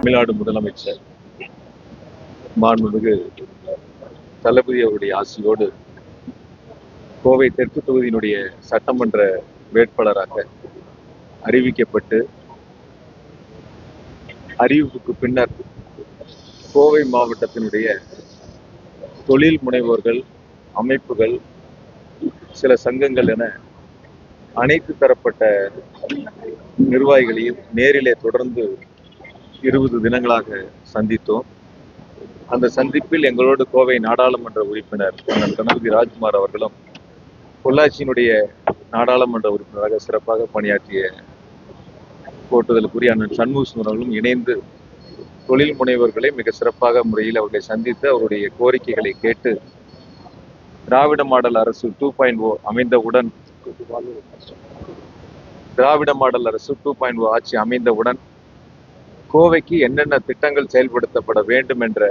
தமிழ்நாடு முதலமைச்சர் மாண்புமிகு தளபதி அவருடைய ஆசியோடு கோவை தெற்கு தொகுதியினுடைய சட்டமன்ற வேட்பாளராக அறிவிக்கப்பட்டு அறிவிப்புக்கு பின்னர் கோவை மாவட்டத்தினுடைய தொழில் முனைவோர்கள், அமைப்புகள், சில சங்கங்கள் என அனைத்து தரப்பட்ட நிர்வாகிகளையும் நேரிலே தொடர்ந்து 20 தினங்களாக சந்தித்தோம். அந்த சந்திப்பில் எங்களோடு கோவை நாடாளுமன்ற உறுப்பினர் அண்ணன் கணபதி ராஜ்குமார் அவர்களும், பொள்ளாச்சியினுடைய நாடாளுமன்ற உறுப்பினராக சிறப்பாக பணியாற்றிய போற்றுதலுக்குரிய அண்ணன் சண்முகம் அவர்களும் இணைந்து தொழில் முனைவர்களை மிக சிறப்பாக முறையில் அவர்களை சந்தித்து அவருடைய கோரிக்கைகளை கேட்டு திராவிட மாடல் அரசு 2.0 அமைந்தவுடன் ஆட்சி அமைந்தவுடன் கோவைக்கு என்னென்ன திட்டங்கள் செயல்படுத்தப்பட வேண்டும் என்ற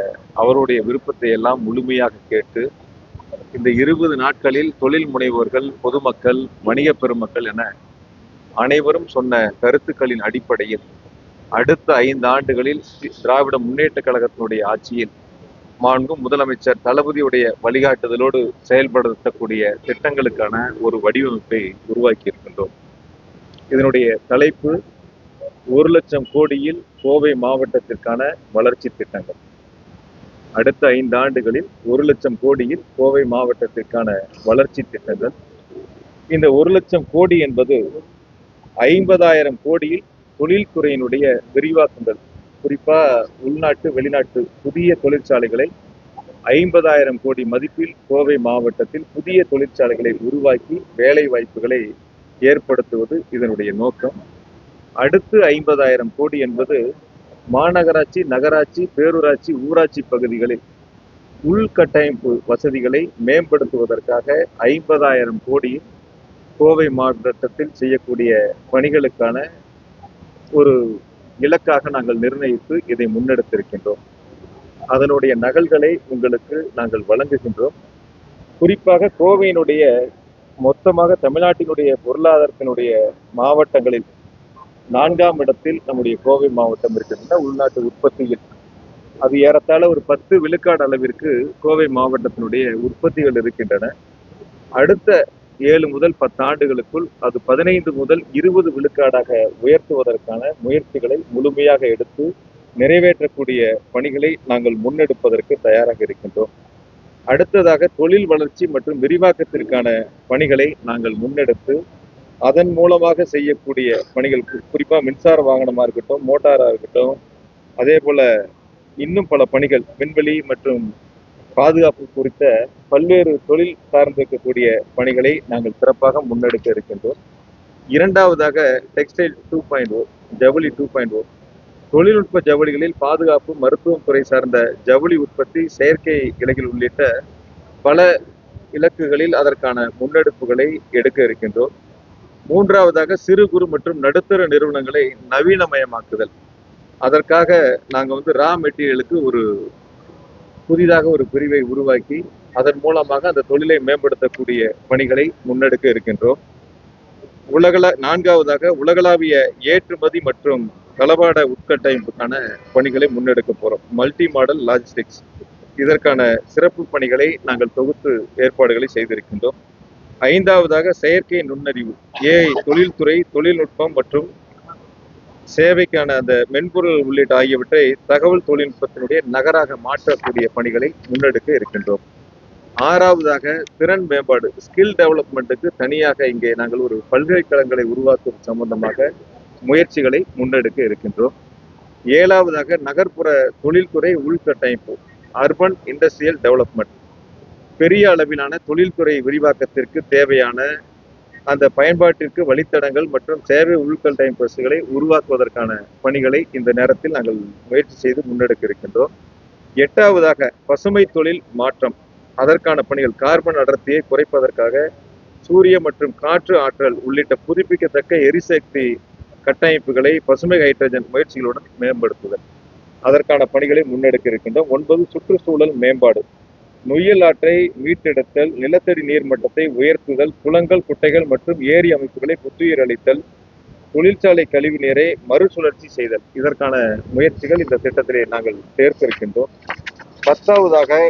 அவருடைய விருப்பத்தை எல்லாம் முழுமையாக கேட்டு இந்த 20 நாட்களில் தொழில் முனைவோர்கள், பொதுமக்கள், வணிக பெருமக்கள் என அனைவரும் சொன்ன கருத்துக்களின் அடிப்படையில் அடுத்த 5 ஆண்டுகளில் திராவிட முன்னேற்ற கழகத்தினுடைய ஆட்சியில் மாண்பு முதலமைச்சர் தளபதியுடைய வழிகாட்டுதலோடு செயல்படுத்தக்கூடிய திட்டங்களுக்கான ஒரு வடிவமைப்பை உருவாக்கி இருக்கின்றோம். இதனுடைய தலைப்பு 1 லட்சம் கோடியில் கோவை மாவட்டத்திற்கான வளர்ச்சி திட்டங்கள். அடுத்த 5 ஆண்டுகளில் 1 லட்சம் கோடியில் கோவை மாவட்டத்திற்கான வளர்ச்சி திட்டங்கள். இந்த 1 லட்சம் கோடி என்பது 50,000 கோடியில் தொழில்துறையினுடைய விரிவாக்கங்கள், குறிப்பா உள்நாட்டு வெளிநாட்டு புதிய தொழிற்சாலைகளை 50,000 கோடி மதிப்பில் கோவை மாவட்டத்தில் புதிய தொழிற்சாலைகளை உருவாக்கி வேலை வாய்ப்புகளை ஏற்படுத்துவது இதனுடைய நோக்கம். அடுத்து 50,000 கோடி என்பது மாநகராட்சி, நகராட்சி, பேரூராட்சி, ஊராட்சி பகுதிகளில் உள்கட்டமைப்பு வசதிகளை மேம்படுத்துவதற்காக 50,000 கோடியில் கோவை மாவட்டத்தில் செய்யக்கூடிய பணிகளுக்கான ஒரு இலக்காக நாங்கள் நிர்ணயித்து இதை முன்னெடுத்திருக்கின்றோம். அதனுடைய நகல்களை உங்களுக்கு நாங்கள் வழங்குகின்றோம். குறிப்பாக கோவையினுடைய மொத்தமாக தமிழ்நாட்டினுடைய பொருளாதாரத்தினுடைய மாவட்டங்களில் 4ஆம் இடத்தில் நம்முடைய கோவை மாவட்டம் இருக்கின்ற உள்நாட்டு உற்பத்தியில். அது ஏறத்தாழ ஒரு 10 விழுக்காடு அளவிற்கு கோவை மாவட்டத்தினுடைய உற்பத்திகள் இருக்கின்றன. அடுத்த 7 முதல் 10 ஆண்டுகளுக்குள் அது 15 முதல் 20 விழுக்காடாக உயர்த்துவதற்கான முயற்சிகளை முழுமையாக எடுத்து நிறைவேற்றக்கூடிய பணிகளை நாங்கள் முன்னெடுப்பதற்கு தயாராக இருக்கின்றோம். அடுத்ததாக தொழில் வளர்ச்சி மற்றும் விரிவாக்கத்திற்கான பணிகளை நாங்கள் முன்னெடுத்து அதன் மூலமாக செய்யக்கூடிய பணிகள், குறிப்பா மின்சார வாகனமா இருக்கட்டும், மோட்டாரா இருக்கட்டும், அதே போல இன்னும் பல பணிகள், விண்வெளி மற்றும் பாதுகாப்பு குறித்த பல்வேறு தொழில் சார்ந்திருக்கக்கூடிய பணிகளை நாங்கள் சிறப்பாக முன்னெடுக்க இருக்கின்றோம். இரண்டாவதாக டெக்ஸ்டைல் 2.0, ஜவுளி 2.0, தொழில்நுட்ப ஜவுளிகளில் பாதுகாப்பு, மருத்துவம் துறை சார்ந்த ஜவுளி உற்பத்தி, செயற்கை இலைகள் உள்ளிட்ட பல இலக்குகளில் அதற்கான முன்னெடுப்புகளை எடுக்க இருக்கின்றோம். மூன்றாவதாக சிறு குறு மற்றும் நடுத்தர நிறுவனங்களை நவீனமயமாக்குதல். அதற்காக நாங்கள் ரா மெட்டீரியலுக்கு புதிதாக ஒரு பிரிவை உருவாக்கி அதன் மூலமாக அந்த தொழிலை மேம்படுத்தக்கூடிய பணிகளை முன்னெடுக்க இருக்கின்றோம். நான்காவதாக உலகளாவிய ஏற்றுமதி மற்றும் தளவாட உட்கட்டமைப்புக்கான பணிகளை முன்னெடுக்க போறோம். மல்டி மாடல் லாஜிஸ்டிக்ஸ், இதற்கான சிறப்பு பணிகளை நாங்கள் தொகுத்து ஏற்பாடுகளை செய்திருக்கின்றோம். 5ஆவதாக செயற்கை நுண்ணறிவு, ஏஐ, தொழில்துறை, தொழில்நுட்பம் மற்றும் சேவைக்கான அந்த மென்பொருள் உள்ளிட்ட ஆகியவற்றை தகவல் தொழில்நுட்பத்தினுடைய நகராக மாற்றக்கூடிய பணிகளை முன்னெடுக்க இருக்கின்றோம். 6ஆவதாக திறன் மேம்பாடு, ஸ்கில் டெவலப்மெண்ட்டுக்கு தனியாக இங்கே நாங்கள் ஒரு பல்கலைக்கழகங்களை உருவாக்குவது சம்பந்தமாக முயற்சிகளை முன்னெடுக்க இருக்கின்றோம். 7ஆவதாக நகர்ப்புற தொழில்துறை உள்கட்டமைப்பு, அர்பன் இண்டஸ்ட்ரியல் டெவலப்மெண்ட், பெரிய அளவிலான தொழில்துறை விரிவாக்கத்திற்கு தேவையான அந்த பயன்பாட்டிற்கு வழித்தடங்கள் மற்றும் சேவை உள்கட்டமைப்பு வசதிகளை உருவாக்குவதற்கான பணிகளை இந்த நேரத்தில் நாங்கள் முயற்சி செய்து முன்னெடுக்க இருக்கின்றோம். 8ஆவதாக பசுமை தொழில் மாற்றம், அதற்கான பணிகள், கார்பன் அடர்த்தியை குறைப்பதற்காக சூரிய மற்றும் காற்று ஆற்றல் உள்ளிட்ட புதுப்பிக்கத்தக்க எரிசக்தி கட்டமைப்புகளை பசுமை ஹைட்ரஜன் முயற்சிகளுடன் மேம்படுத்துதல், அதற்கான பணிகளை முன்னெடுக்க இருக்கின்றோம். 9 சுற்றுச்சூழல் மேம்பாடு, நொய்யல் ஆற்றை மீட்டெடுத்தல், நிலத்தடி நீர் மட்டத்தை உயர்த்துதல், குளங்கள், குட்டைகள் மற்றும் ஏரி அமைப்புகளை புத்துயிர் அளித்தல், தொழிற்சாலை கழிவு நீரை மறுசுழற்சி செய்தல், இதற்கான முயற்சிகள் இந்த திட்டத்திலே நாங்கள் சேர்த்திருக்கின்றோம். 10வது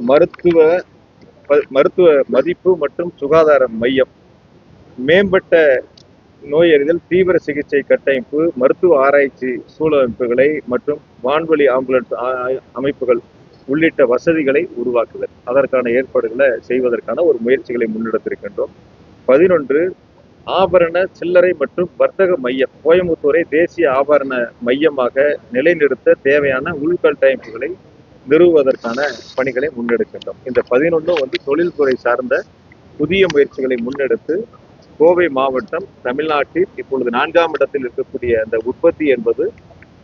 மருத்துவ மருத்துவ மதிப்பு மற்றும் சுகாதார மையம், மேம்பட்ட நோயறிதல், தீவிர சிகிச்சை கட்டமைப்பு, மருத்துவ ஆராய்ச்சி சூழமைப்புகளை மற்றும் வான்வழி ஆம்புலன்ஸ் அமைப்புகள் உள்ளிட்ட வசதிகளை உருவாக்குதல், அதற்கான ஏற்பாடுகளை செய்வதற்கான ஒரு முயற்சிகளை முன்னெடுத்திருக்கின்றோம். 11 ஆபரண சில்லறை மற்றும் வர்த்தக மையம், கோயம்புத்தூரை தேசிய ஆபரண மையமாக நிலைநிறுத்த தேவையான உள்கட்டமைப்புகளை நிறுவுவதற்கான பணிகளை முன்னெடுக்கின்றோம். இந்த 11 தொழில்துறை சார்ந்த புதிய முயற்சிகளை முன்னெடுத்து கோவை மாவட்டம் தமிழ்நாட்டில் இப்பொழுது 4ஆம் இடத்தில் இருக்கக்கூடிய அந்த உற்பத்தி என்பது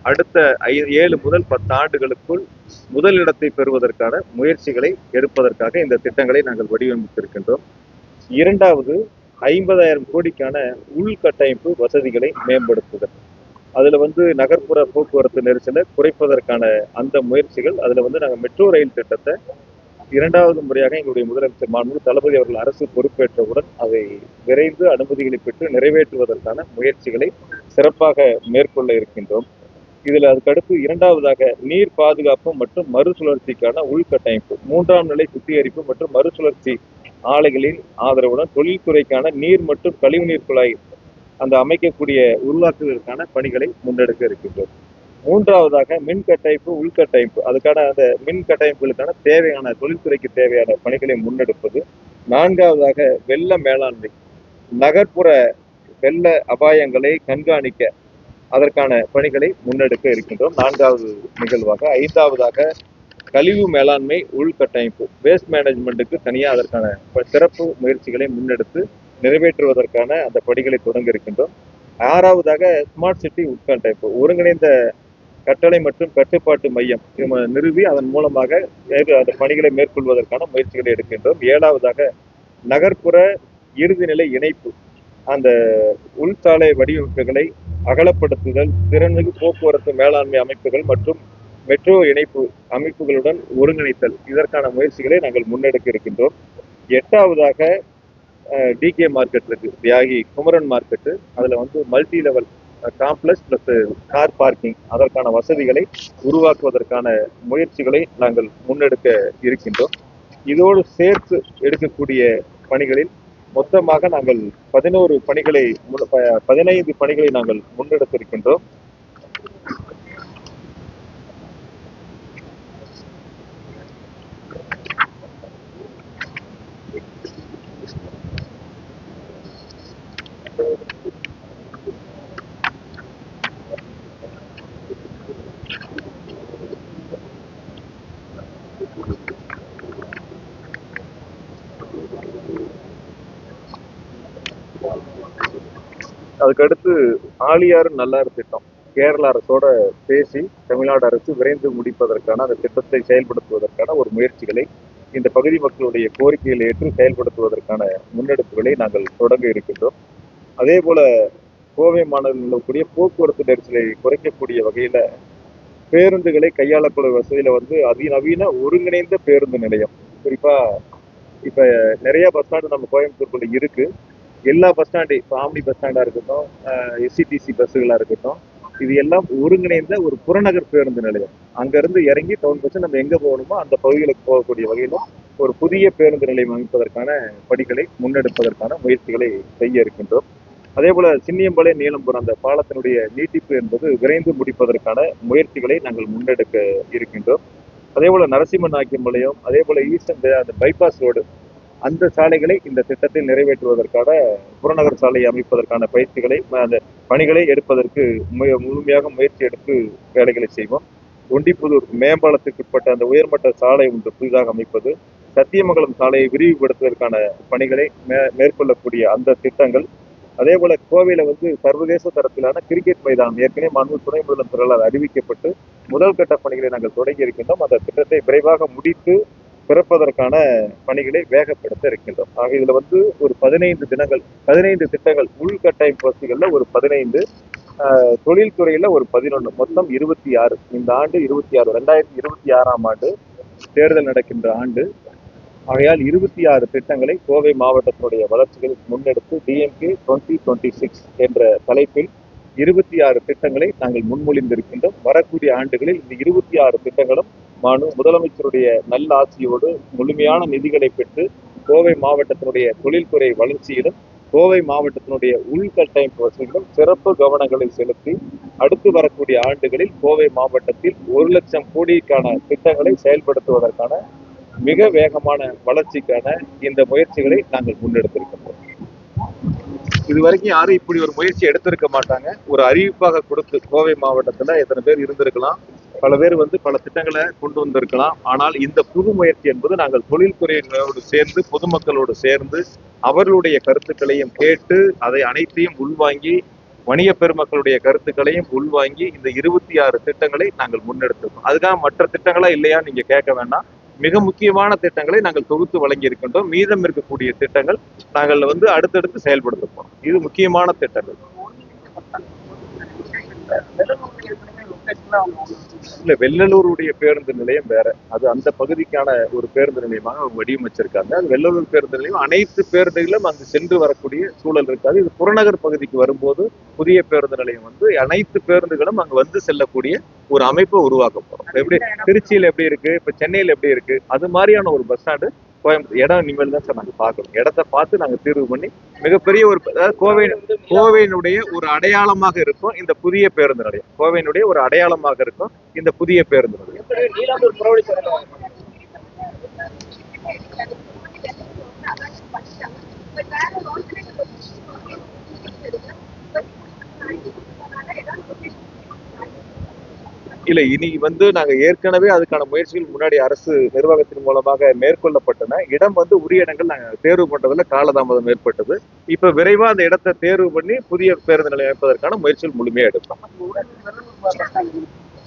அடுத்த 7 முதல் 10 ஆண்டுகளுக்குள் முதல் இடத்தை பெறுவதற்கான முயற்சிகளை எடுப்பதற்காக இந்த திட்டங்களை நாங்கள் வடிவமைத்திருக்கின்றோம். 2வது 50,000 கோடிக்கான உள்கட்டமைப்பு வசதிகளை மேம்படுத்துதல். அதுல நகர்ப்புற போக்குவரத்து நெரிசலை குறைப்பதற்கான அந்த முயற்சிகள். அதுல நாங்கள் மெட்ரோ ரயில் திட்டத்தை 2வது முறையாக எங்களுடைய முதலமைச்சர் மாண்பு தளபதி அவர்கள் அரசு பொறுப்பேற்றவுடன் அதை விரைந்து அனுமதிகளை பெற்று நிறைவேற்றுவதற்கான முயற்சிகளை சிறப்பாக மேற்கொள்ள இருக்கின்றோம். இதுல அதுக்கடுத்து 2வதாக நீர் பாதுகாப்பு மற்றும் மறுசுழற்சிக்கான உள்கட்டமைப்பு, 3ஆம் நிலை சுத்திகரிப்பு மற்றும் மறுசுழற்சி ஆலைகளின் ஆதரவுடன் தொழில்துறைக்கான நீர் மற்றும் கழிவுநீர் குழாய் அந்த அமைக்கக்கூடிய உருவாக்குவதற்கான பணிகளை முன்னெடுக்க இருக்கின்றோம். 3வதாக மின் கட்டமைப்பு, உள்கட்டமைப்பு, அதுக்கான அந்த மின் கட்டமைப்புகளுக்கான தேவையான தொழில்துறைக்கு தேவையான பணிகளை முன்னெடுப்பது. 4வதாக வெள்ள மேலாண்மை, நகர்ப்புற வெள்ள அபாயங்களை கண்காணிக்க அதற்கான பணிகளை முன்னெடுக்க இருக்கின்றோம் 4வது நிகழ்வாக. 5வதாக கழிவு மேலாண்மை உள்கட்டமைப்பு, வேஸ்ட் மேனேஜ்மெண்ட்டுக்கு தனியாக அதற்கான சிறப்பு முயற்சிகளை முன்னெடுத்து நிறைவேற்றுவதற்கான அந்த பணிகளை தொடங்க இருக்கின்றோம். 6வதாக ஸ்மார்ட் சிட்டி உட்கட்டமைப்பு, ஒருங்கிணைந்த கட்டளை மற்றும் கட்டுப்பாட்டு மையம் நிறுவி அதன் மூலமாக அந்த பணிகளை மேற்கொள்வதற்கான முயற்சிகளை எடுக்கின்றோம். 7வதாக நகர்ப்புற இறுதிநிலை இணைப்பு, அந்த உள்சாலை வடிவமைப்புகளை அகலப்படுத்துதல், திறன்மிகு போக்குவரத்து மேலாண்மை அமைப்புகள் மற்றும் மெட்ரோ இணைப்பு அமைப்புகளுடன் ஒருங்கிணைத்தல், இதற்கான முயற்சிகளை நாங்கள் முன்னெடுக்க இருக்கின்றோம். 8வதாக டிகே மார்க்கெட் இருக்கு, தியாகி குமரன் மார்க்கெட்டு, அதுல multi level complex plus car parking, அதற்கான வசதிகளை உருவாக்குவதற்கான முயற்சிகளை நாங்கள் முன்னெடுக்க இருக்கின்றோம். இதோடு சேர்த்து எடுக்கக்கூடிய பணிகளில் மொத்தமாக நாங்கள் 15 பணிகளை நாங்கள் முன்னெடுத்திருக்கின்றோம். அதுக்கடுத்து ஆழியாறு நல்லாறு திட்டம், கேரள அரசோட பேசி தமிழ்நாடு அரசு விரைந்து முடிப்பதற்கான அந்த திட்டத்தை செயல்படுத்துவதற்கான ஒரு முயற்சிகளை, இந்த பகுதி மக்களுடைய கோரிக்கைகளை ஏற்று செயல்படுத்துவதற்கான முன்னெடுப்புகளை நாங்கள் தொடங்க இருக்கின்றோம். அதே போல கோவை மாநகரில் நிலவக்கூடிய போக்குவரத்து நெரிசலை குறைக்கக்கூடிய வகையில பேருந்துகளை கையாளக்கூடிய வசதியில அதிநவீன ஒருங்கிணைந்த பேருந்து நிலையம், குறிப்பா இப்ப நிறைய பஸ் ஸ்டாண்டு நம்ம கோயம்புத்தூருக்குள்ள இருக்கு. எல்லா பஸ் ஸ்டாண்டு, இப்போ ஆம்னி பஸ் ஸ்டாண்டா இருக்கட்டும், எஸ்சிடிசி பஸ்ஸுகளா இருக்கட்டும், இது எல்லாம் ஒருங்கிணைந்த ஒரு புறநகர் பேருந்து நிலையம். அங்கிருந்து இறங்கி டவுன் பஸ் நம்ம எங்க போகணுமோ அந்த பகுதிகளுக்கு போகக்கூடிய வகையிலும் ஒரு புதிய பேருந்து நிலையம் அமைப்பதற்கான பணிகளை முன்னெடுப்பதற்கான முயற்சிகளை செய்ய இருக்கின்றோம். அதே போல சின்னியம்பலை நீலம்பூர் அந்த பாலத்தினுடைய நீட்டிப்பு என்பது விரைந்து முடிப்பதற்கான முயற்சிகளை நாங்கள் முன்னெடுக்க இருக்கின்றோம். அதே போல நரசிம்மநாயக்கம்பாளையம், அதே போல ஈஸ்டர்ன் அந்த பைபாஸ் ரோடு, அந்த சாலைகளை இந்த திட்டத்தில் நிறைவேற்றுவதற்கான புறநகர் சாலை அமைப்பதற்கான பயிற்சிகளை, அந்த பணிகளை எடுப்பதற்கு முழுமையாக முயற்சி எடுத்து வேலைகளை செய்வோம். ஒண்டிப்புதூர் மேம்பாலத்துக்கு உட்பட்ட அந்த உயர்மட்ட சாலை ஒன்று புதிதாக அமைப்பது, சத்தியமங்கலம் சாலையை விரிவுபடுத்துவதற்கான பணிகளை மேற்கொள்ளக்கூடிய அந்த திட்டங்கள். அதே போல கோவையில சர்வதேச தரத்திலான கிரிக்கெட் மைதானம் ஏற்கனவே மாண்பு துணை முதலமைச்சரால் அறிவிக்கப்பட்டு முதல் கட்ட பணிகளை நாங்கள் தொடங்கி இருக்கின்றோம். அந்த திட்டத்தை விரைவாக முடித்து பிறப்பதற்கான பணிகளை வேகப்படுத்த இருக்கின்றோம். ஆக இதுல ஒரு 15 திட்டங்கள், உள்கட்டமைப்பு வசதிகள்ல ஒரு 15, தொழில்துறையில ஒரு 11, மொத்தம் 26. இந்த ஆண்டு 26, 2026ஆம் ஆண்டு தேர்தல் நடக்கின்ற ஆண்டு. ஆகையால் 26 திட்டங்களை கோவை மாவட்டத்தினுடைய வளர்ச்சிகளை முன்னெடுத்து டிஎம்கே 2026 என்ற தலைப்பில் 26 திட்டங்களை நாங்கள் முன்மொழிந்திருக்கின்றோம். வரக்கூடிய ஆண்டுகளில் இந்த 26 திட்டங்களும் முதலமைச்சருடைய நல்ல ஆட்சியோடு முழுமையான நிதிகளை பெற்று கோவை மாவட்டத்தினுடைய தொழில்துறை வளர்ச்சியிலும் கோவை மாவட்டத்தினுடைய உள்கட்டமைப்பு வசதிகளும் சிறப்பு கவனங்களை செலுத்தி அடுத்து வரக்கூடிய ஆண்டுகளில் கோவை மாவட்டத்தில் 1 லட்சம் கோடிக்கான திட்டங்களை செயல்படுத்துவதற்கான மிக வேகமான வளர்ச்சிக்கான இந்த முயற்சிகளை நாங்கள் முன்னெடுத்திருக்கின்றோம். இதுவரைக்கும் யாரும் இப்படி ஒரு முயற்சி எடுத்திருக்க மாட்டாங்க. ஒரு அறிவிப்பாக கொடுத்து கோவை மாவட்டத்துல எத்தனை பேர் இருந்திருக்கலாம், பல பேர் பல திட்டங்களை கொண்டு வந்திருக்கலாம். ஆனால் இந்த புது முயற்சி என்பது நாங்கள் தொழில்துறையினரோடு சேர்ந்து பொதுமக்களோடு சேர்ந்து அவர்களுடைய கருத்துக்களையும் கேட்டு அதை அனைத்தையும் உள்வாங்கி வணிக பெருமக்களுடைய கருத்துக்களையும் உள்வாங்கி இந்த 26 திட்டங்களை நாங்கள் முன்னெடுத்திருக்கோம். அதுக்காக மற்ற திட்டங்களா இல்லையா நீங்க கேட்க வேண்டாம். மிக முக்கியமான திட்டங்களை நாங்கள் தொகுத்து வழங்கி இருக்கின்றோம். மீதம் இருக்கக்கூடிய திட்டங்கள் நாங்கள் அடுத்தடுத்து செயல்படுத்த போறோம். இது முக்கியமான திட்டங்கள். இல்ல, வெள்ளலூருடைய பேருந்து நிலையம் வேற. அது அந்த பகுதிக்கான ஒரு பேருந்து நிலையமாக அவங்க வடிவமைச்சிருக்காங்க. அது வெள்ளலூர் பேருந்து நிலையம் அனைத்து பேருந்துகளும் அங்கு சென்று வரக்கூடிய சூழல் இருக்காது. இது புறநகர் பகுதிக்கு வரும்போது புதிய பேருந்து நிலையம் அனைத்து பேருந்துகளும் அங்கு செல்லக்கூடிய ஒரு அமைப்பை உருவாக்க போறோம். எப்படி திருச்சியில எப்படி இருக்கு, இப்ப சென்னையில எப்படி இருக்கு, அது மாதிரியான ஒரு பஸ் ஸ்டாண்டு கோயம்புத்தூர் இடம் இனிமேல் தான் சார் நாங்கள் பார்க்கணும். இடத்த பார்த்து நாங்கள் தீர்வு பண்ணி மிகப்பெரிய ஒரு கோவையினுடைய ஒரு அடையாளமாக இருக்கும் இந்த புதிய பேருந்து நிலையம். கோவையினுடைய ஒரு அடையாளமாக இருக்கும் இந்த புதிய பேருந்து நிலையம். இல்ல, இனி நாங்க ஏற்கனவே அதுக்கான முயற்சிகள் முன்னாடி அரசு நிர்வாகத்தின் மூலமாக மேற்கொள்ளப்பட்டன. இடம் உரிய இடங்கள் நாங்க தேர்வு பண்றதுல காலதாமதம் ஏற்பட்டது. இப்ப விரைவா அந்த இடத்தை தேர்வு பண்ணி புதிய பேருந்து நிலையம் அமைப்பதற்கான முயற்சிகள் முழுமையா எடுப்போம்.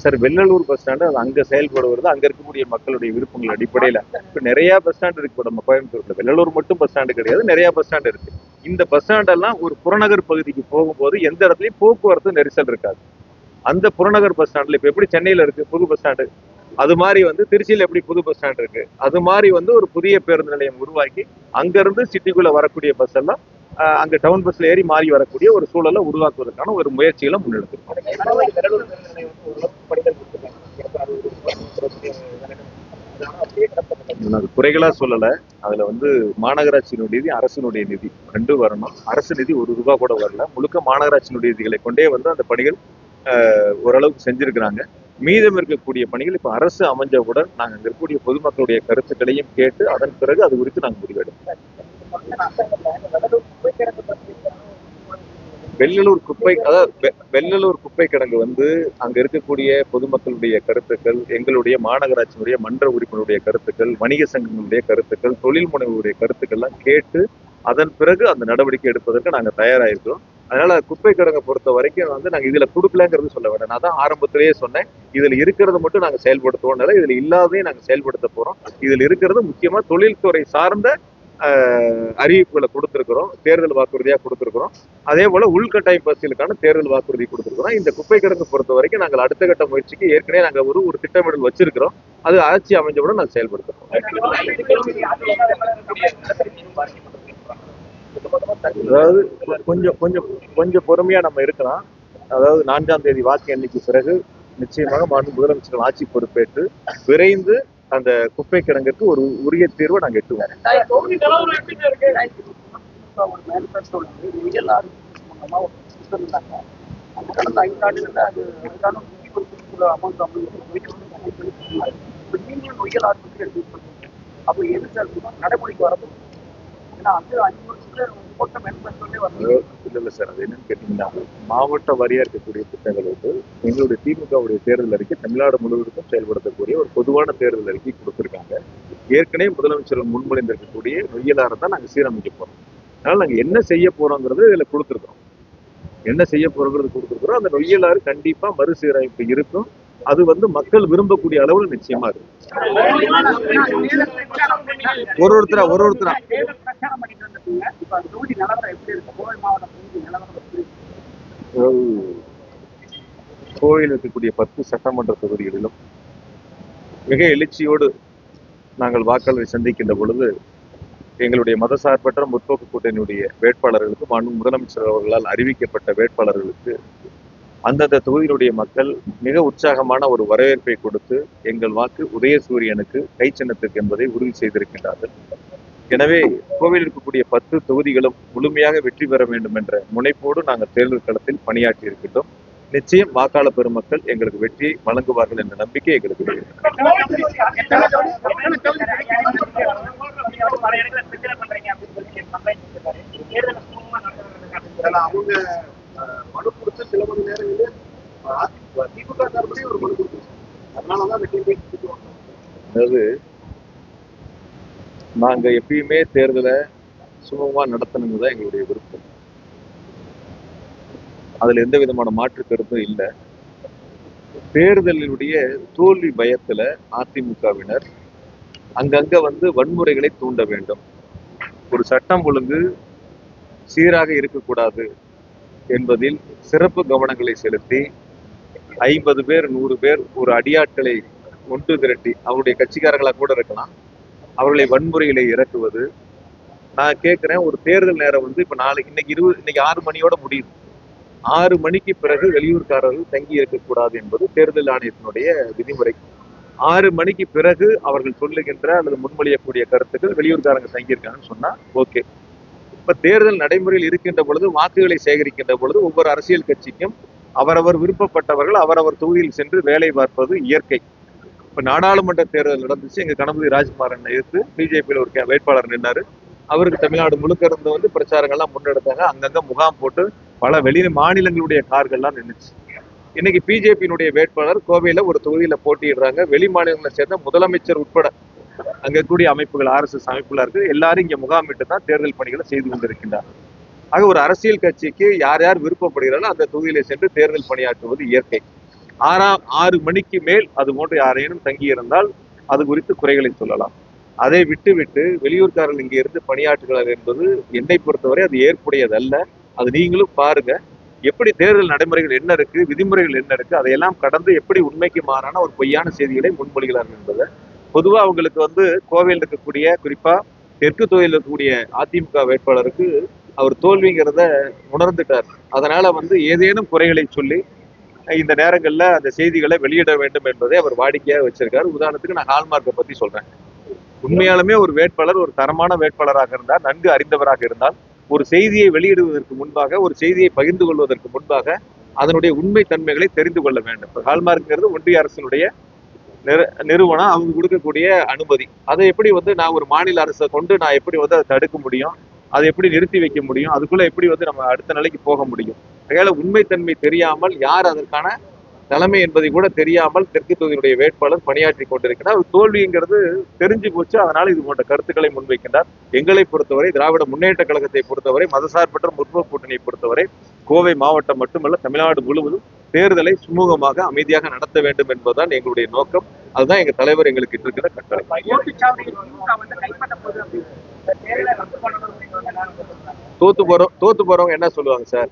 சார், வெள்ளலூர் பஸ் ஸ்டாண்டு அது அங்க செயல்படுவது அங்க இருக்கக்கூடிய மக்களுடைய விருப்பங்கள் அடிப்படையில இப்ப நிறைய பஸ் ஸ்டாண்ட் இருக்கு. நம்ம கோயம்புத்தூர்ல வெள்ளலூர் மட்டும் பஸ் ஸ்டாண்டு கிடையாது, நிறைய பஸ் ஸ்டாண்ட் இருக்கு. இந்த பஸ் ஸ்டாண்டெல்லாம் ஒரு புறநகர் பகுதிக்கு போகும்போது எந்த இடத்துலயும் போக்குவரத்து நெரிசல் இருக்காது. அந்த புறநகர் பஸ் ஸ்டாண்ட்ல இப்ப எப்படி சென்னையில இருக்கு புது பஸ் ஸ்டாண்டு, அது மாதிரி திருச்சியில எப்படி புது பஸ் ஸ்டாண்ட் இருக்கு, அது மாதிரி ஒரு புதிய பேருந்து நிலையம் உருவாக்கி அங்க இருந்து சிட்டிக்குள்ள வரக்கூடிய பஸ் எல்லாம் அங்க டவுன் பஸ்ல ஏறி மாறி வரக்கூடிய ஒரு சூழலை உருவாக்குவதற்கான ஒரு முயற்சிகளை முன்னெடுத்திருக்கோம். அது குறைகளா சொல்லல. அதுல மாநகராட்சியினுடைய நிதி, அரசினுடைய நிதி ரெண்டும் வரணும். அரசு நிதி ₹1 கூட வரல. முழுக்க மாநகராட்சியினுடைய நிதிகளை கொண்டே அந்த பணிகள் ஓரளவுக்கு செஞ்சிருக்கிறாங்க. மீதம் இருக்கக்கூடிய பணிகள் இப்ப அரசு அமைஞ்சவுடன் நாங்க அங்க இருக்கக்கூடிய பொதுமக்களுடைய கருத்துக்களையும் கேட்டு அதன் பிறகு அது குறித்து நாங்கள் முடிவெடுப்போம். வெள்ளலூர் குப்பை, அதாவது வெள்ளலூர் குப்பை கிடங்கு அங்க இருக்கக்கூடிய பொதுமக்களுடைய கருத்துக்கள், எங்களுடைய மாநகராட்சியினுடைய மன்ற உறுப்பினருடைய கருத்துக்கள், வணிக சங்கங்களுடைய கருத்துக்கள், தொழில் முனைவோருடைய கருத்துக்கள்லாம் கேட்டு அதன் பிறகு அந்த நடவடிக்கை எடுப்பதற்கு நாங்க தயாராயிருக்கிறோம். அதனால குப்பை கிடங்கை பொறுத்த வரைக்கும் நாங்க இதுல கொடுக்கலங்கிறது சொல்ல வேண்டாம். நான் தான் ஆரம்பத்திலேயே சொன்னேன், இதுல இருக்கிறத மட்டும் நாங்க செயல்படுத்துவோம், இதுல இல்லாததையும் நாங்க செயல்படுத்த போறோம். இதுல இருக்கிறது முக்கியமா தொழில்துறை சார்ந்த அறிவிப்புகளை கொடுத்திருக்கிறோம், தேர்தல் வாக்குறுதியா கொடுத்திருக்கிறோம். அதே போல உள்கட்டமைப்பு வசதிகளுக்கான தேர்தல் வாக்குறுதி கொடுத்திருக்கிறோம். இந்த குப்பை கிடங்கு பொறுத்த வரைக்கும் நாங்கள் அடுத்த கட்ட முயற்சிக்கு ஏற்கனவே நாங்க ஒரு திட்டமிடல் வச்சிருக்கிறோம். அது ஆட்சி அமைஞ்சவுடன் நாங்கள் செயல்படுத்துறோம். அதாவது கொஞ்சம் பொறுமையா நம்ம இருக்கலாம். அதாவது 4ஆம் தேதி வாக்கு எண்ணிக்கை பிறகு நிச்சயமாக மாண்பு முதலமைச்சர்கள் ஆட்சி பொறுப்பேற்று விரைந்து அந்த குப்பை கிடங்கிற்கு ஒரு உரிய தீர்வை நாங்க எட்டுவோம். நடைமுறைக்கு வரது இல்ல சார், அது என்னன்னு கேட்டீங்கன்னா, மாவட்ட வாரியா இருக்கக்கூடிய திட்டங்கள் எங்களுடைய திமுகவுடைய தேர்தல் அறிக்கை தமிழ்நாடு முழுவதுக்கும் செயல்படுத்தக்கூடிய ஒரு பொதுவான தேர்தல் அறிக்கை கொடுத்திருக்காங்க. ஏற்கனவே முதலமைச்சர்கள் முன்மொழிந்திருக்கக்கூடிய நொய்யலாறு தான் நாங்க சீரமைக்க போறோம். அதனால நாங்க என்ன செய்ய போறோங்கிறது இதுல கொடுத்திருக்கிறோம். அந்த நொய்யலாறு கண்டிப்பா மறுசீரமைப்பு இருக்கும். அது மக்கள் விரும்பக்கூடிய அளவுல நிச்சயமா இருக்கு. ஒருத்தரா கோவையில் இருக்கக்கூடிய 10 சட்டமன்ற தொகுதிகளிலும் மிக எழுச்சியோடு நாங்கள் வாக்காளரை சந்திக்கின்ற பொழுது எங்களுடைய மதசார்பற்ற முற்போக்கு கூட்டணியுடைய வேட்பாளர்களுக்கு மாண்பு முதலமைச்சர் அவர்களால் அறிவிக்கப்பட்ட வேட்பாளர்களுக்கு அந்தந்த தொகுதியினுடைய மக்கள் மிக உற்சாகமான ஒரு வரவேற்பை கொடுத்து எங்கள் வாக்கு உதயசூரியனுக்கு கை சின்னத்துக்கு என்பதை உறுதி செய்திருக்கின்றார்கள். எனவே கோவையில் இருக்கக்கூடிய 10 தொகுதிகளும் முழுமையாக வெற்றி பெற வேண்டும் என்ற முனைப்போடு நாங்கள் தேர்தல் களத்தில் பணியாற்றி இருக்கின்றோம். நிச்சயம் வாக்காளர் பெருமக்கள் எங்களுக்கு வெற்றியை வழங்குவார்கள் என்ற நம்பிக்கை எங்களுக்கு மனு கொடுத்து சில மணி நேரங்களில் திமுக சார்பே ஒரு மனு கொடுத்து அதனாலதான் அதாவது நாங்க எப்பயுமே தேர்தலை சுமூகமா நடத்தணுங்கிறது தான் எங்களுடைய விருப்பம். அதுல எந்த விதமான மாற்று கருத்தும் இல்லை. தேர்தலினுடைய தோல்வி பயத்துல அதிமுகவினர் அங்கங்க வன்முறைகளை தூண்ட வேண்டும், ஒரு சட்டம் ஒழுங்கு சீராக இருக்கக்கூடாது என்பதில் சிறப்பு கவனங்களை செலுத்தி 50 பேர் 100 பேர் ஒரு அடியாட்களை ஒன்று திரட்டி அவருடைய கட்சிக்காரர்களாக கூட இருக்கலாம், அவர்களை வன்முறைகளை இறக்குவது. நான் கேட்கிறேன், ஒரு தேர்தல் நேரம் இப்ப இன்னைக்கு 6 மணியோட முடியுது. 6 மணிக்கு பிறகு வெளியூர்காரர்கள் தங்கி இருக்கக்கூடாது என்பது தேர்தல் ஆணையத்தினுடைய விதிமுறை. 6 மணிக்கு பிறகு அவர்கள் சொல்லுகின்ற அல்லது முன்மொழியக்கூடிய கருத்துக்கள் வெளியூர்காரங்க தங்கியிருக்காங்கன்னு சொன்னா ஓகே. இப்ப தேர்தல் நடைமுறையில் இருக்கின்ற பொழுது வாக்குகளை சேகரிக்கின்ற பொழுது ஒவ்வொரு அரசியல் கட்சிக்கும் அவரவர் விருப்பப்பட்டவர்கள் அவரவர் தொகுதியில் சென்று வேலை பார்ப்பது இயற்கை. இப்ப நாடாளுமன்ற தேர்தல் நடந்துச்சு, எங்க கணபதி ராஜ்குமாரன் எதிர்த்து பிஜேபியில் ஒரு வேட்பாளர் நின்னாரு. அவருக்கு தமிழ்நாடு முழுக்க இருந்து பிரச்சாரங்கள்லாம் முன்னெடுத்தாங்க. அங்கங்க முகாம் போட்டு பல மாநிலங்களுடைய கார்கள்லாம் நின்றுச்சு. இன்னைக்கு பிஜேபியினுடைய வேட்பாளர் கோவையில ஒரு தொகுதியில போட்டியிடுறாங்க. வெளி மாநிலங்களை சேர்ந்த முதலமைச்சர் உட்பட அங்க கூடிய அமைப்புகள் RSS அமைப்புகளா இருக்கு, எல்லாரும் இங்க முகாமிட்டு தான் தேர்தல் பணிகளை செய்து கொண்டிருக்கின்றார்கள். ஆக ஒரு அரசியல் கட்சிக்கு யார் யார் விருப்பப்படுகிறார்களோ அந்த தொகுதியில சென்று தேர்தல் பணியாற்றுவது இயற்கை. 6 மணிக்கு மேல் அது போன்று யாரேனும் தங்கி இருந்தால் அது குறித்து குறைகளை சொல்லலாம். அதை விட்டு வெளியூர்காரர்கள் இங்கே இருந்து பணியாற்றுகிறார்கள் என்பது என்னை பொறுத்தவரை அது ஏற்புடையதல்ல. அது நீங்களும் பாருங்க, எப்படி தேர்தல் நடைமுறைகள் என்ன இருக்கு, விதிமுறைகள் என்ன இருக்கு, அதையெல்லாம் கடந்து எப்படி உண்மைக்கு மாறான ஒரு பொய்யான செய்திகளை முன்மொழிகிறார்கள் என்பதை பொதுவா அவங்களுக்கு கோவையில் இருக்கக்கூடிய குறிப்பா தெற்கு தொகுதியில் இருக்கக்கூடிய அதிமுக வேட்பாளருக்கு அவர் தோல்விங்கிறத உணர்ந்துட்டார். அதனால ஏதேனும் குறைகளை சொல்லி இந்த நேரங்கள்ல அந்த செய்திகளை வெளியிட வேண்டும் என்பதை அவர் வாடிக்கையாக வச்சிருக்காரு. உதாரணத்துக்கு நான் ஹால்மார்க்கை பத்தி சொல்றேன். உண்மையாலுமே ஒரு வேட்பாளர் ஒரு தரமான வேட்பாளராக இருந்தால், நன்கு அறிந்தவராக இருந்தால், ஒரு செய்தியை வெளியிடுவதற்கு முன்பாக, ஒரு செய்தியை பகிர்ந்து கொள்வதற்கு முன்பாக அதனுடைய உண்மை தன்மைகளை தெரிந்து கொள்ள வேண்டும். ஹால்மார்க்ங்கிறது ஒன்றிய அரசினுடைய நிறுவனம், அவங்க கொடுக்கக்கூடிய அனுமதி. அதை எப்படி நான் ஒரு மாநில அரசை கொண்டு நான் எப்படி அதை தடுக்க முடியும், அதை எப்படி நிறுத்தி வைக்க முடியும், அதுக்குள்ள எப்படி நம்ம அடுத்த நிலைக்கு போக முடியும்? அதனால உண்மைத்தன்மை தெரியாமல் யார் அதற்கான தலைமை என்பதை கூட தெரியாமல் தெற்கு தொகுதியுடைய வேட்பாளர் பணியாற்றி கொண்டிருக்கிறார். ஒரு தோல்விங்கிறது தெரிஞ்சு போச்சு. அதனால இது போன்ற கருத்துக்களை முன்வைக்கின்றார். எங்களை பொறுத்தவரை, திராவிட முன்னேற்ற கழகத்தை பொறுத்தவரை, மதசார்பற்ற முற்போக்கு கூட்டணியை பொறுத்தவரை கோவை மாவட்டம் மட்டுமல்ல தமிழ்நாடு முழுவதும் தேர்தலை சுமூகமாக அமைதியாக நடத்த வேண்டும் என்பதுதான் எங்களுடைய நோக்கம். அதுதான் எங்க தலைவர் எங்களுக்கு இருக்கிற கட்டளை. தோத்து போறவங்க என்ன சொல்லுவாங்க சார்?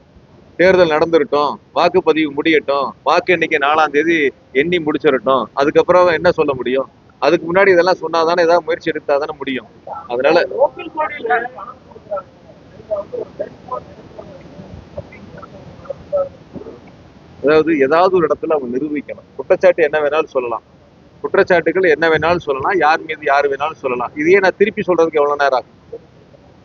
தேர்தல் நடந்துருட்டோம், வாக்குப்பதிவு முடியட்டும், வாக்கு எண்ணிக்கை 4ஆம் தேதி எண்ணி முடிச்சிடட்டும், அதுக்கப்புறம் என்ன சொல்ல முடியும்? அதுக்கு முன்னாடி இதெல்லாம் சொன்னாதானே ஏதாவது முயற்சி எடுத்தாதானே முடியும். அதனால ஏதாவது ஒரு இடத்துல அவங்க நிரூபிக்கணும். குற்றச்சாட்டு என்ன வேணாலும் சொல்லலாம், குற்றச்சாட்டுகள் என்ன வேணாலும் சொல்லலாம், யார் மீது யார் வேணாலும் சொல்லலாம். இதையே நான் திருப்பி சொல்றதுக்கு எவ்வளவு நேரம் ஆகும்?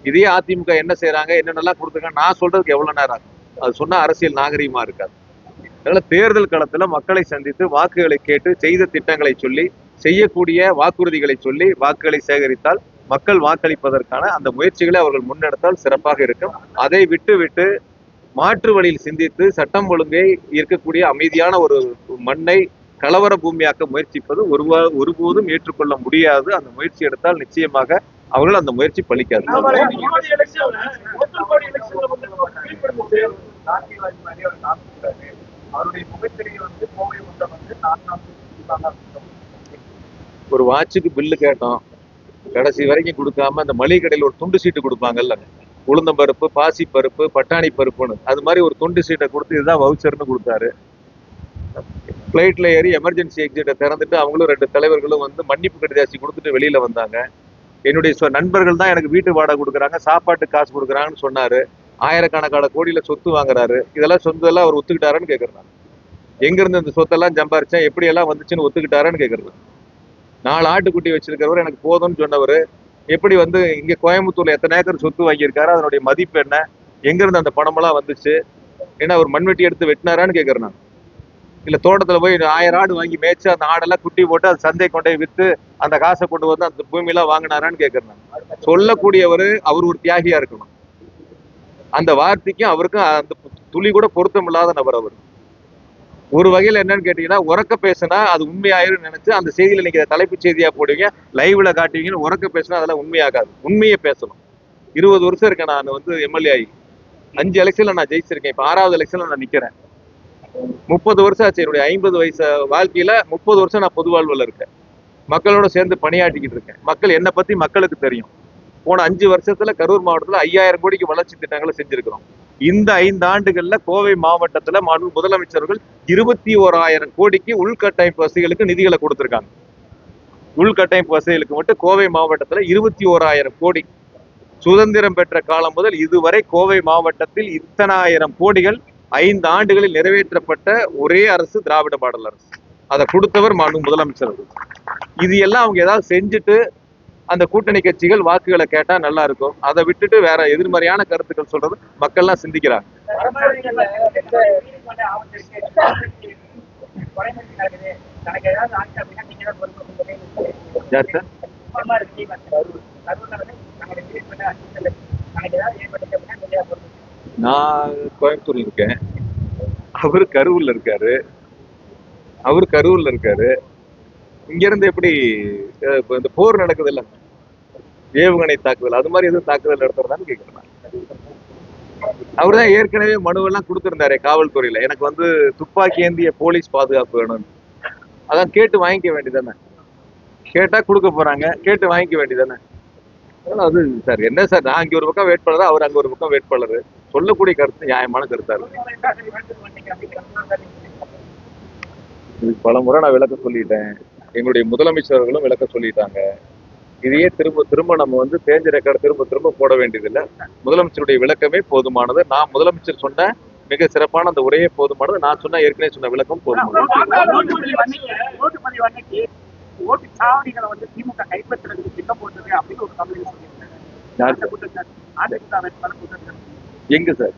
இதையே அதிமுக என்ன செய்யறாங்க, என்னென்னலாம் கொடுத்துருக்காங்க நான் சொல்றதுக்கு எவ்வளவு நேரம் ஆகும்? அது சொன்னா அரசியல் நாகரீகமா இருக்காது. அதனால தேர்தல் களத்துல மக்களை சந்தித்து வாக்குகளை கேட்டு செய்த திட்டங்களை சொல்லி செய்யக்கூடிய வாக்குறுதிகளை சொல்லி வாக்குகளை சேகரித்தால் மக்கள் வாக்களிப்பதற்கான அந்த முயற்சிகளை அவர்கள் முன்னெடுத்தால் சிறப்பாக இருக்கும். அதை விட்டு மாற்று வழியில் சிந்தித்து சட்டம் ஒழுங்கை இருக்கக்கூடிய அமைதியான ஒரு மண்ணை கலவர பூமியாக்க முயற்சிப்பது ஒருபோதும் ஏற்றுக்கொள்ள முடியாது. அந்த முயற்சி எடுத்தால் நிச்சயமாக அவர்கள் அந்த முயற்சி பலிக்காது. ஒரு வாட்சுக்கு பில்லு கேட்டோம், கடைசி வரைக்கும் கொடுக்காம அந்த மளிகை கடையில் ஒரு துண்டு சீட்டு கொடுப்பாங்கல்ல, உளுந்தம்பருப்பு, பாசி பருப்பு, பட்டாணி பருப்புன்னு, அது மாதிரி ஒரு துண்டு சீட்டை கொடுத்து இதுதான் வவுச்சர்னு கொடுத்தாரு. ஃப்ளைட்ல ஏறி எமர்ஜென்சி எக்ஸிட்டை திறந்துட்டு அவங்களும் 2 தலைவர்களும் வந்து மன்னிப்பு கடிதாசி கொடுத்துட்டு வெளியில வந்தாங்க. என்னுடைய நண்பர்கள் தான் எனக்கு வீட்டு வாடகை கொடுக்குறாங்க, சாப்பாட்டு காசு கொடுக்குறாங்கன்னு சொன்னாரு. ஆயிரக்கணக்கான கோடியில சொத்து வாங்குறாரு. இதெல்லாம் சொந்தெல்லாம் அவர் ஒத்துக்கிட்டாரான்னு கேட்கறாங்க. எங்க இருந்து இந்த சொத்தெல்லாம் சம்பாரிச்சேன், எப்படி எல்லாம் வந்துச்சுன்னு ஒத்துக்கிட்டாரான்னு கேட்கறது. 4 ஆட்டுக்குட்டி வச்சிருக்கிறவர் எனக்கு போதும்னு சொன்னவர் எப்படி வந்து இங்க கோயம்புத்தூர்ல எத்தனை ஏக்கர் சொத்து வாங்கியிருக்காரு, அதனுடைய மதிப்பு என்ன, எங்க இருந்து அந்த பணமெல்லாம் வந்துச்சு, ஏன்னா ஒரு மண்வெட்டி எடுத்து வெட்டினாரான்னு கேட்கறேன் நான். இல்ல தோட்டத்துல போய் 1000 ஆடு வாங்கி மேய்ச்சு அந்த ஆடெல்லாம் குட்டி போட்டு அது சந்தை கொண்டே வித்து அந்த காசை கொண்டு வந்து அந்த பூமியெல்லாம் வாங்கினாரான்னு கேட்கறேன். சொல்லக்கூடியவர் அவர் ஒரு தியாகியா இருக்கணும். அந்த வார்த்தைக்கும் அவருக்கும் அந்த துளி கூட பொருத்தம் இல்லாத நபர் அவர். ஒரு வகையில என்னன்னு கேட்டீங்கன்னா, உறக்க பேசினா அது உண்மையாயிரும் நினைச்சு அந்த செய்தியில நீங்க தலைப்புச் செய்தியா போடுவீங்க, லைவ்ல காட்டுவீங்கன்னு உறக்க பேசினா அதெல்லாம் உண்மையாகாது. உண்மையை பேசணும். 20 வருஷம் இருக்கேன் நான் வந்து எம்எல்ஏ ஆகி. 5 எலெக்ஷன்ல நான் ஜெயிச்சிருக்கேன். இப்ப 6வது எலெக்ஷன்ல நான் நிக்கிறேன். 30 வருஷம் ஆச்சு என்னுடைய 50 வயசு வாழ்க்கையில 30 வருஷம் நான் பொது வாழ்வுல இருக்கேன். மக்களோட சேர்ந்து பணியாற்றிக்கிட்டு இருக்கேன். மக்கள் என்னை பத்தி மக்களுக்கு தெரியும். போன 5 வருஷத்துல கரூர் மாவட்டத்துல 5000 கோடிக்கு வளர்ச்சி திட்டங்களை செஞ்சிருக்கிறோம். இந்த 5 ஆண்டுகள்ல கோவை மாவட்டத்துல முதலமைச்சர்கள் 21,000 கோடிக்கு உள்கட்டமைப்பு வசதிகளுக்கு நிதிகளை கொடுத்திருக்காங்க. உள்கட்டமைப்பு வசதிகளுக்கு மட்டும் கோவை மாவட்டத்துல 21,000 கோடி. சுதந்திரம் பெற்ற காலம் முதல் இதுவரை கோவை மாவட்டத்தில் இத்தனை ஆயிரம் கோடிகள் 5 ஆண்டுகளில் நிறைவேற்றப்பட்ட ஒரே அரசு திராவிட மாடல் அரசு. அதை கொடுத்தவர் முதலமைச்சர். இது எல்லாம் அவங்க ஏதாவது செஞ்சுட்டு அந்த கூட்டணி கட்சிகள் வாக்குகளை கேட்டா நல்லா இருக்கும். அதை விட்டுட்டு வேற எதிர்மறையான கருத்துக்கள் சொல்றது மக்கள்லாம் சிந்திக்கிறாங்க. நான் கோயம்புத்தூர்ல இருக்கேன், அவரு கரூர்ல இருக்காரு. இங்க இருந்து எப்படி இந்த போர் நடக்குது இல்ல, ஏவுகணை தாக்குதல், அது மாதிரி எதுவும் தாக்குதல் நடத்துறதான்னு கேட்கிறேன். அவர்தான் ஏற்கனவே மனுவெல்லாம் கொடுத்திருந்தாரு காவல்துறையில, எனக்கு வந்து துப்பாக்கி ஏந்திய போலீஸ் பாதுகாப்பு வேணும்னு. அதான் கேட்டு வாங்கிக்க வேண்டியதானே. கேட்டா கொடுக்க போறாங்க, கேட்டு வாங்கிக்க வேண்டியதானே. அது சார் என்ன சார், நான் இங்க ஒரு பக்கம் வேட்பாளர், அவர் அங்க ஒரு பக்கம் வேட்பாளர். சொல்லக்கூடிய கருத்து நியாயமான கருத்தா இருக்கு. பல முறை நான் விளக்க சொல்லிட்டேன், எங்களுடைய முதலமைச்சர்களும் விளக்க சொல்லிட்டாங்க. இதையே திரும்ப நம்ம வந்து பேஞ்ச ரெக்கார்டு திரும்ப போட வேண்டியதில்லை. முதலமைச்சருடைய விளக்கமே போதுமானது. நான் முதலமைச்சர் சொன்ன மிக சிறப்பான அந்த உரையே போதுமானது. நான் சொன்ன ஏற்கனவே சொன்ன விளக்கம் போதுமானது. எங்க சார்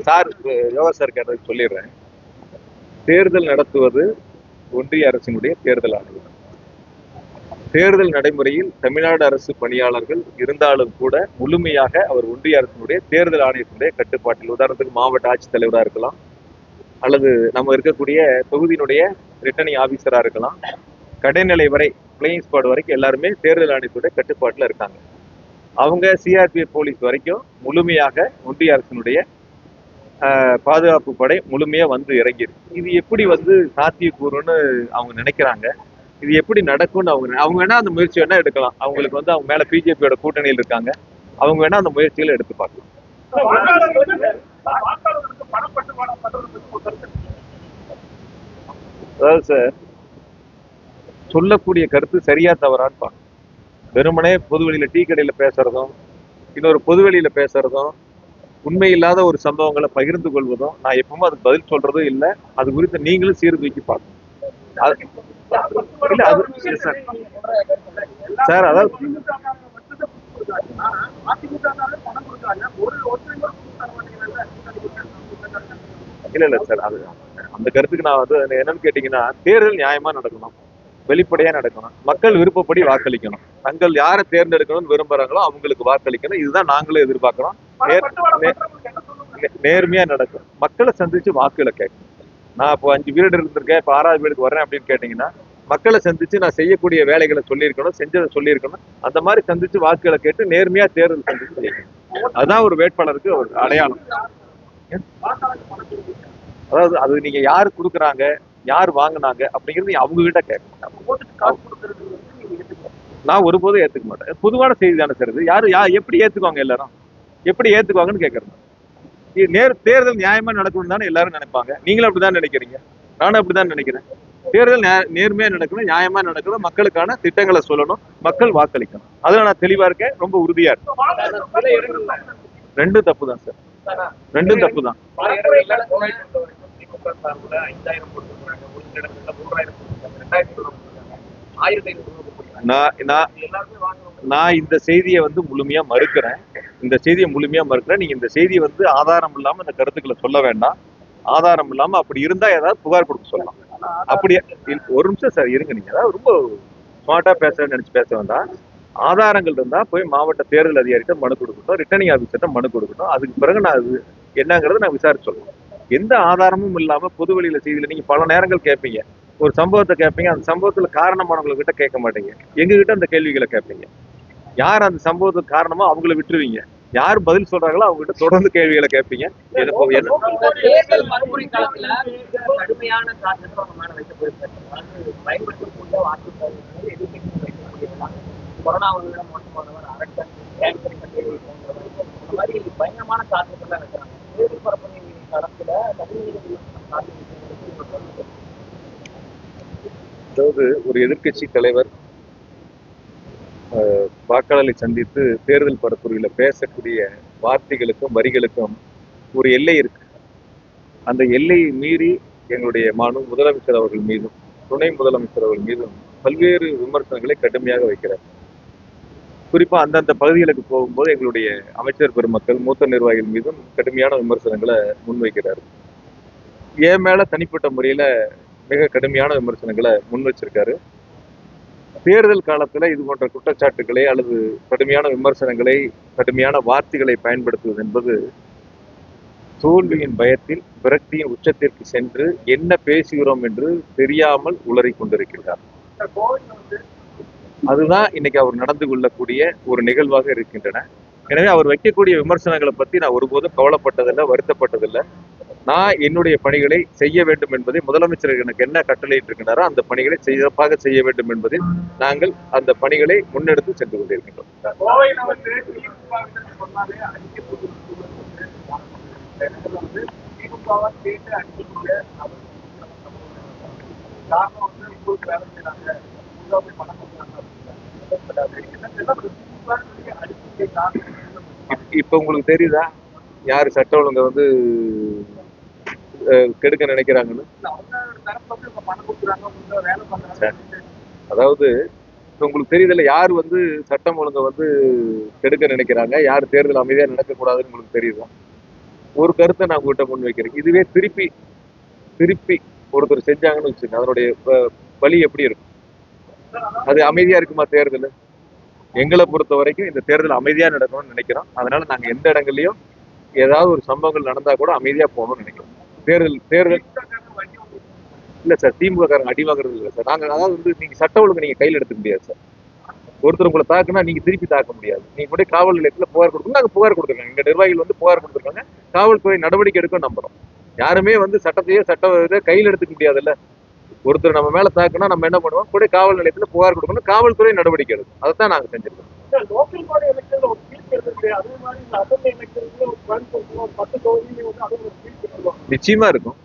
சார் யோகா சார் கேட்டதுக்கு சொல்லிடுறேன். தேர்தல் நடத்துவது ஒன்றிய அரசினுடைய தேர்தல் ஆணையம். தேர்தல் நடைமுறையில் தமிழ்நாடு அரசு பணியாளர்கள் இருந்தாலும் கூட முழுமையாக அவர் ஒன்றிய அரசினுடைய தேர்தல் ஆணையத்தினுடைய கட்டுப்பாட்டில், உதாரணத்துக்கு மாவட்ட ஆட்சித்தலைவராக இருக்கலாம், அல்லது நம்ம இருக்கக்கூடிய தொகுதியினுடைய ரிட்டர்னிங் ஆபீசரா இருக்கலாம், கடைநிலை வரை பிளேயிங் ஸ்குவாட் வரைக்கும் எல்லாருமே தேர்தல் ஆணையத்துடைய கட்டுப்பாட்டில் இருக்காங்க. அவங்க சிஆர்பிஎஃப் போலீஸ் வரைக்கும் முழுமையாக ஒன்றிய அரசினுடைய பாதுகாப்பு படை முழுமையா வந்து இறங்கிருக்கு. இது எப்படி வந்து சாத்தியக்கூறுன்னு அவங்க நினைக்கிறாங்க, இது எப்படி நடக்கும்னு அவங்க வேணா அந்த முயற்சி வேணா எடுக்கலாம். அவங்களுக்கு வந்து அவங்க மேல பிஜேபியோட கூட்டணியில் இருக்காங்க, அவங்க வேணா அந்த முயற்சிகளை எடுத்து பார்க்கலாம். அதாவது சார், சொல்லக்கூடிய கருத்து சரியா தவறான்னு பார்க்கணும். வெறுமனே பொதுவெளியில டீ கடையில பேசுறதும், இன்னொரு பொதுவெளியில பேசுறதும், உண்மை இல்லாத ஒரு சம்பவங்களை பகிர்ந்து கொள்வதும் நான் எப்பவுமே அதுக்கு பதில் சொல்றதும் இல்லை. அது குறித்து நீங்களும் சீர்தூக்கி பார்க்கணும். இல்ல அது சார், அதாவது இல்ல சார், அது அந்த கருத்துக்கு நான் வந்து என்னன்னு கேட்டீங்கன்னா, தேர்தல் நியாயமா நடக்கணும், வெளிப்படையா நடக்கணும், மக்கள் விருப்பப்படி வாக்களிக்கணும், தங்கள் யாரை தேர்ந்தெடுக்கணும்னு விரும்புறாங்களோ அவங்களுக்கு வாக்களிக்கணும். இதுதான் நாங்களும் எதிர்பார்க்கிறோம். நேர்மையா நடக்கும். மக்களை சந்திச்சு வாக்குகளை கேட்கணும். நான் இப்போ 5 வீடு இருந்திருக்கேன், இப்போ 6வது வீடுக்கு வரேன் அப்படின்னு கேட்டீங்கன்னா, மக்களை சந்திச்சு நான் செய்யக்கூடிய வேலைகளை சொல்லியிருக்கணும், செஞ்சதை சொல்லியிருக்கணும். அந்த மாதிரி சந்திச்சு வாக்குகளை கேட்டு நேர்மையா தேர்தல் சந்திச்சு செய்யணும். அதுதான் ஒரு வேட்பாளருக்கு ஒரு அடையாளம். அதாவது அது நீங்க யாரு கொடுக்குறாங்க, யார் வாங்கினாங்க அப்படிங்கிறது அவங்க கிட்ட கேட்கணும். நான் ஒருபோதும் ஏத்துக்க மாட்டேன். பொதுவான செய்தி தானே சார் இது. யாரு எப்படி ஏத்துக்குவாங்க, எல்லாரும் எப்படி ஏத்துக்குவாங்கன்னு கேட்கறேன். தேர்தல் நியாயமா நடக்கணும் தானே எல்லாரும் நினைப்பாங்க. நீங்களும் அப்படிதான் நினைக்கிறீங்க, நானும் அப்படிதான் நினைக்கிறேன். தேர்தல் நேர்மையா நடக்கணும், நியாயமா நடக்கணும், மக்களுக்கான திட்டங்களை சொல்லணும், மக்கள் வாக்களிக்கணும். அதுல நான் தெளிவா இருக்கேன், ரொம்ப உறுதியா இருக்கேன். ரெண்டும் தப்பு தான் சார், ரெண்டும் தப்பு தான். நான் இந்த செய்தியை வந்து முழுமையா மறுக்கிறேன். நீங்க இந்த செய்தியை வந்து ஆதாரம் இல்லாம இந்த கருத்துக்களை சொல்ல வேண்டாம். ஆதாரம் இல்லாம அப்படி இருந்தா ஏதாவது புகார் கொடுக்க சொல்லலாம். அப்படியே ஒரு நிமிஷம் சார் இருங்க. நீங்க ஏதாவது ரொம்ப ஸ்மார்ட்டா பேச நினைச்சு பேச வேண்டாம். ஆதாரங்கள் இருந்தா போய் மாவட்ட தேர்தல் அதிகாரிகிட்ட மனு கொடுக்கட்டும், ரிட்டர்னிங் ஆபீசர்கிட்ட மனு கொடுக்கட்டும். அதுக்கு பிறகு நான் அது என்னங்கிறத நான் விசாரிச்சு சொல்லுவேன். எந்த ஆதாரமும் இல்லாம பொது வெளியில செய்தியில நீங்க பல நேரங்கள் கேட்பீங்க, ஒரு சம்பவத்தை கேட்பீங்க, அந்த சம்பவத்துல காரணமானவங்க கிட்ட கேட்க மாட்டீங்க, எங்ககிட்ட அந்த கேள்விகளை கேட்பீங்க. யார் அந்த சம்பவத்துக்கு காரணமோ அவங்கள விட்டுருவீங்க, யார் பதில் சொல்றாங்களோ அவங்க கிட்ட தொடர்ந்து கேள்விகளை கேட்பீங்க. அதாவது ஒரு எதிர்க்கட்சி தலைவர் வாக்காளரை சந்தித்து தேர்தல் பரப்புரையில பேசக்கூடிய வார்த்தைகளுக்கும் வரிகளுக்கும் ஒரு எல்லை இருக்கு. அந்த எல்லையை மீறி எங்களுடைய முதலமைச்சர் அவர்கள் மீதும் துணை முதலமைச்சர் அவர்கள் மீதும் பல்வேறு விமர்சனங்களை கடுமையாக வைக்கிறார். குறிப்பா அந்தந்த பகுதிகளுக்கு போகும்போது எங்களுடைய அமைச்சர் பெருமக்கள் மூத்த நிர்வாகிகள் மீதும் கடுமையான விமர்சனங்களை முன்வைக்கிறார். என் மேல தனிப்பட்ட முறையில மிக கடுமையான விமர்சனங்களை முன் வச்சிருக்காரு. தேர்தல் காலத்துல இது போன்ற குற்றச்சாட்டுகளை அல்லது கடுமையான விமர்சனங்களை, கடுமையான வார்த்தைகளை பயன்படுத்துவது என்பது தோல்வியின் பயத்தில் விரக்தியின் உச்சத்திற்கு சென்று என்ன பேசுகிறோம் என்று தெரியாமல் உளறிக் கொண்டிருக்கிறார். அதுதான் இன்னைக்கு அவர் நடந்து கொள்ளக்கூடிய ஒரு நிகழ்வாக இருக்கின்றன. எனவே அவர் வைக்கக்கூடிய விமர்சனங்களை பத்தி நான் ஒருபோதும் கவலைப்பட்டதில்லை, வருத்தப்பட்டதில்லை. நான் என்னுடைய பணிகளை செய்ய வேண்டும் என்பதை முதலமைச்சர் எனக்கு என்ன கட்டளையிட்டு இருக்கிறாரோ அந்த பணிகளை சிறப்பாக செய்ய வேண்டும் என்பதில் நாங்கள் அந்த பணிகளை முன்னெடுத்து சென்று கொண்டிருக்கின்றோம். இப்ப உங்களுக்கு தெரியுதா யாரு சட்ட ஒழுங்கை வந்து கெடுக்க நினைக்கிறாங்கன்னு? அதாவது இப்ப உங்களுக்கு தெரியுதுல்ல, யார் வந்து சட்டம் ஒழுங்கை வந்து கெடுக்க நினைக்கிறாங்க, யார் தேர்தல் அமைதியா நடக்கக்கூடாதுன்னு உங்களுக்கு தெரியுதா? ஒரு கருத்தை நான் உங்ககிட்ட முன் வைக்கிறேன். இதுவே திருப்பி ஒருத்தர் செஞ்சாங்கன்னு வச்சுங்க, அதனுடைய வழி எப்படி இருக்கும்? அது அமைதியா இருக்குமா தேர்தல்? எங்களை பொறுத்த வரைக்கும் இந்த தேர்தல் அமைதியா நடக்கணும்னு நினைக்கிறோம். அதனால நாங்க எந்த இடங்கள்லயும் ஏதாவது ஒரு சம்பவங்கள் நடந்தா கூட அமைதியா போகணும்னு நினைக்கிறோம். தேர்தல் இல்ல சார், திமுக காரங்க அடி வாங்குறது இல்லை சார். நாங்க அதாவது வந்து நீங்க சட்ட ஒழுங்கு நீங்க கையில் எடுத்துக்க முடியாது சார். ஒருத்தர் உங்களை தாக்குனா நீங்க திருப்பி தாக்க முடியாது. நீங்க கூட காவல் நிலையத்துல புகார் கொடுக்கணும். நாங்க புகார் கொடுத்துருக்காங்க, எங்க நிர்வாகிகள் வந்து புகார் கொடுத்துருக்காங்க. காவல்துறை நடவடிக்கை எடுக்க நம்புறோம். யாருமே வந்து சட்ட கையில் எடுத்துக்க முடியாதுல்ல. ஒருத்தர் நம்ம மேல தாக்குனா நம்ம என்ன பண்ணுவோம், கூட காவல் நிலையத்துல புகார் கொடுக்கணும், காவல்துறை நடவடிக்கை எடுக்கும். அதைத்தான் நாங்க செஞ்சிருக்கோம். நிச்சயமா இருக்கும்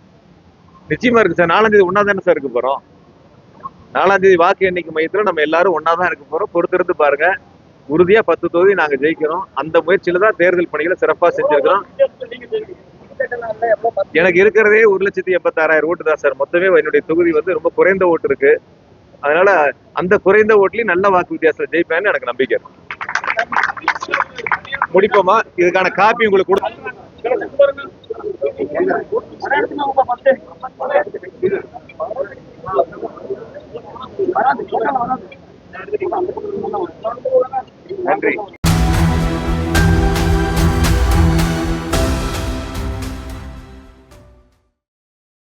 சார். 4ஆம் தேதி ஒன்னா தானே சார் இருக்க போறோம். 4ஆம் தேதி வாக்கு எண்ணிக்கை மையத்துல நம்ம எல்லாரும் ஒன்னாதான் இருக்க போறோம். பொறுத்திருந்து பாருங்க. உறுதியா 10 தொகுதி நாங்க ஜெயிக்கிறோம். அந்த முயற்சியில தான் தேர்தல் பணிகளை சிறப்பா செஞ்சிருக்கிறோம். எனக்கு இருக்கிறதே 1,86,000 ஓட்டு தான் சார். மொத்தமே என்னுடைய தொகுதி வந்து ரொம்ப குறைந்த ஓட்டு இருக்கு. அதனால அந்த குறைந்த ஓட்டுலயும் நல்ல வாக்கு வித்தியாசம் ஜெயிப்பேன்னு எனக்கு நம்பிக்கை இருக்கு. முடிப்போமா? இதுக்கான காப்பி உங்களுக்கு நன்றி.